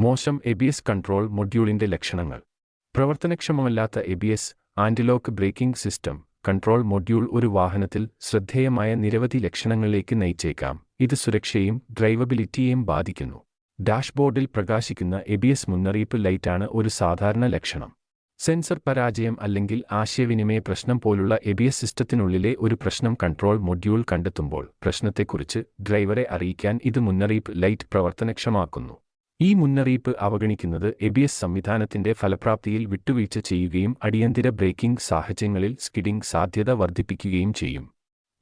മോശം ABS control മൊഡ്യൂളിന്റെ ലക്ഷണങ്ങൾ. പ്രവർത്തനക്ഷമമല്ലാത്ത ABS antilock braking system control module ഒരു വാഹനത്തിൽ ശ്രദ്ധേയമായ നിരവധി ലക്ഷണങ്ങളിലേക്ക് നയിച്ചേക്കാം. ഇത് സുരക്ഷയെയും ഡ്രൈവബിലിറ്റിയെയും ബാധിക്കുന്നു. ഡാഷ്ബോർഡിൽ പ്രകാശിക്കുന്ന എബിഎസ് മുന്നറിയിപ്പ് ലൈറ്റാണ് ഒരു സാധാരണ ലക്ഷണം. സെൻസർ പരാജയം അല്ലെങ്കിൽ ആശയവിനിമയ പ്രശ്നം പോലുള്ള എബിഎസ് സിസ്റ്റത്തിനുള്ളിലെ ഒരു പ്രശ്നം കൺട്രോൾ മൊഡ്യൂൾ കണ്ടെത്തുമ്പോൾ പ്രശ്നത്തെക്കുറിച്ച് ഡ്രൈവറെ അറിയിക്കാൻ ഇത് മുന്നറിയിപ്പ് ലൈറ്റ് പ്രവർത്തനക്ഷമമാക്കുന്നു. ഈ മുന്നറിയിപ്പ് അവഗണിക്കുന്നത് എബിഎസ് സംവിധാനത്തിന്റെ ഫലപ്രാപ്തിയിൽ വിട്ടുവീഴ്ച ചെയ്യുകയും അടിയന്തര ബ്രേക്കിംഗ് സാഹചര്യങ്ങളിൽ സ്കിഡിംഗ് സാധ്യത വർദ്ധിപ്പിക്കുകയും ചെയ്യും.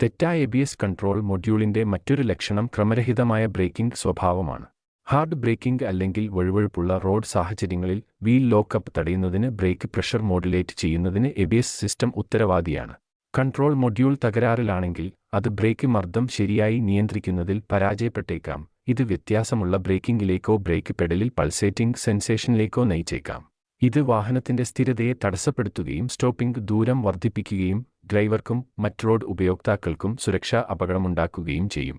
തെറ്റായ എബിഎസ് കൺട്രോൾ മൊഡ്യൂളിന്റെ മറ്റൊരു ലക്ഷണം ക്രമരഹിതമായ ബ്രേക്കിംഗ് സ്വഭാവമാണ്. ഹാർഡ് ബ്രേക്കിംഗ് അല്ലെങ്കിൽ വഴുവഴുപ്പുള്ള റോഡ് സാഹചര്യങ്ങളിൽ വീൽ ലോക്കപ്പ് തടയുന്നതിന് ബ്രേക്ക് പ്രഷർ മോഡുലേറ്റ് ചെയ്യുന്നതിന് എബിഎസ് സിസ്റ്റം ഉത്തരവാദിയാണ്. കൺട്രോൾ മൊഡ്യൂൾ തകരാറിലാണെങ്കിൽ അത് ബ്രേക്ക് മർദ്ദം ശരിയായി നിയന്ത്രിക്കുന്നതിൽ പരാജയപ്പെട്ടേക്കാം. ഇത് വ്യത്യാസമുള്ള ബ്രേക്കിംഗിലേക്കോ ബ്രേക്ക് പെഡലിൽ പൾസേറ്റിംഗ് സെൻസേഷനിലേക്കോ നയിച്ചേക്കാം. ഇത് വാഹനത്തിന്റെ സ്ഥിരതയെ തടസ്സപ്പെടുത്തുകയും സ്റ്റോപ്പിംഗ് ദൂരം വർദ്ധിപ്പിക്കുകയും ഡ്രൈവർക്കും മറ്റ് റോഡ് ഉപയോക്താക്കൾക്കും സുരക്ഷാ അപകടമുണ്ടാക്കുകയും ചെയ്യും.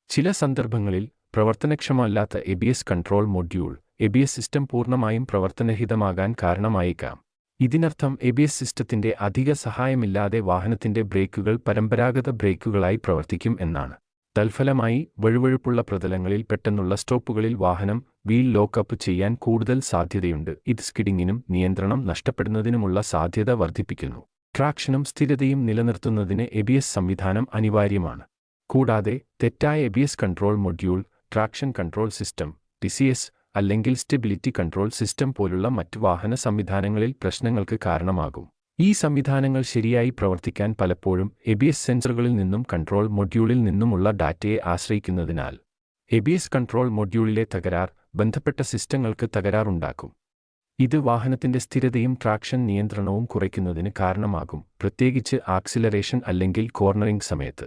ചില സന്ദർഭങ്ങളിൽ പ്രവർത്തനക്ഷമമല്ലാത്ത ABS control module ABS system പൂർണ്ണമായും പ്രവർത്തനരഹിതമാകാൻ കാരണമായേക്കാം. ഇതിനർത്ഥം എബിഎസ് സിസ്റ്റത്തിന്റെ അധിക സഹായമില്ലാതെ വാഹനത്തിന്റെ ബ്രേക്കുകൾ പരമ്പരാഗത ബ്രേക്കുകളായി പ്രവർത്തിക്കും എന്നാണ്. തൽഫലമായി വഴുവഴുപ്പുള്ള പ്രതലങ്ങളിൽ പെട്ടെന്നുള്ള സ്റ്റോപ്പുകളിൽ വാഹനം വീൽ ലോക്കപ്പ് ചെയ്യാൻ കൂടുതൽ സാധ്യതയുണ്ട്. ഇത് സ്കിഡിങ്ങിനും നിയന്ത്രണം നഷ്ടപ്പെടുന്നതിനുമുള്ള സാധ്യത വർദ്ധിപ്പിക്കുന്നു. ട്രാക്ഷനും സ്ഥിരതയും നിലനിർത്തുന്നതിന് എബിഎസ് സംവിധാനം അനിവാര്യമാണ്. കൂടാതെ തെറ്റായ ABS control module traction control system TCS അല്ലെങ്കിൽ സ്റ്റെബിലിറ്റി കൺട്രോൾ സിസ്റ്റം പോലുള്ള മറ്റ് വാഹന സംവിധാനങ്ങളിൽ പ്രശ്നങ്ങൾക്ക് കാരണമാകും. ഈ സംവിധാനങ്ങൾ ശരിയായി പ്രവർത്തിക്കാൻ പലപ്പോഴും എബിഎസ് സെൻസറുകളിൽ നിന്നും കൺട്രോൾ മൊഡ്യൂളിൽ നിന്നുമുള്ള ഡാറ്റയെ ആശ്രയിക്കുന്നതിനാൽ എബിഎസ് കൺട്രോൾ മൊഡ്യൂളിലെ തകരാർ ബന്ധപ്പെട്ട സിസ്റ്റങ്ങൾക്ക് തകരാറുണ്ടാക്കും. ഇത് വാഹനത്തിന്റെ സ്ഥിരതയും ട്രാക്ഷൻ നിയന്ത്രണവും കുറയ്ക്കുന്നതിന് കാരണമാകും, പ്രത്യേകിച്ച് ആക്സിലറേഷൻ അല്ലെങ്കിൽ കോർണറിംഗ് സമയത്ത്.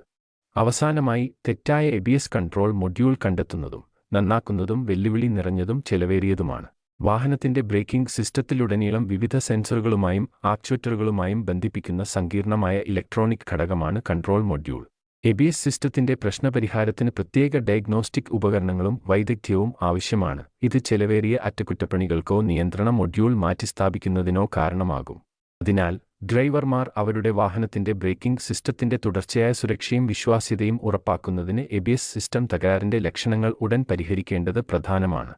അവസാനമായി, തെറ്റായ എബിഎസ് കൺട്രോൾ മൊഡ്യൂൾ കണ്ടെത്തുന്നതും നന്നാക്കുന്നതും വെല്ലുവിളി നിറഞ്ഞതും ചെലവേറിയതുമാണ്. വാഹനത്തിന്റെ ബ്രേക്കിംഗ് സിസ്റ്റത്തിലുടനീളം വിവിധ സെൻസറുകളുമായും ആക്ച്വേറ്ററുകളുമായും ബന്ധിപ്പിക്കുന്ന സങ്കീർണമായ ഇലക്ട്രോണിക് ഘടകമാണ് കൺട്രോൾ മൊഡ്യൂൾ. എബിഎസ് സിസ്റ്റത്തിന്റെ പ്രശ്നപരിഹാരത്തിന് പ്രത്യേക ഡയഗ്നോസ്റ്റിക് ഉപകരണങ്ങളും വൈദഗ്ധ്യവും ആവശ്യമാണ്. ഇത് ചെലവേറിയ അറ്റകുറ്റപ്പണികൾക്കോ നിയന്ത്രണ മൊഡ്യൂൾ മാറ്റിസ്ഥാപിക്കുന്നതിനോ കാരണമാകും. അതിനാൽ ഡ്രൈവർമാർ അവരുടെ വാഹനത്തിന്റെ ബ്രേക്കിംഗ് സിസ്റ്റത്തിന്റെ തുടർച്ചയായ സുരക്ഷയും വിശ്വാസ്യതയും ഉറപ്പാക്കുന്നതിന് എബിഎസ് സിസ്റ്റം തകരാറിന്റെ ലക്ഷണങ്ങൾ ഉടൻ പരിഹരിക്കേണ്ടത് പ്രധാനമാണ്.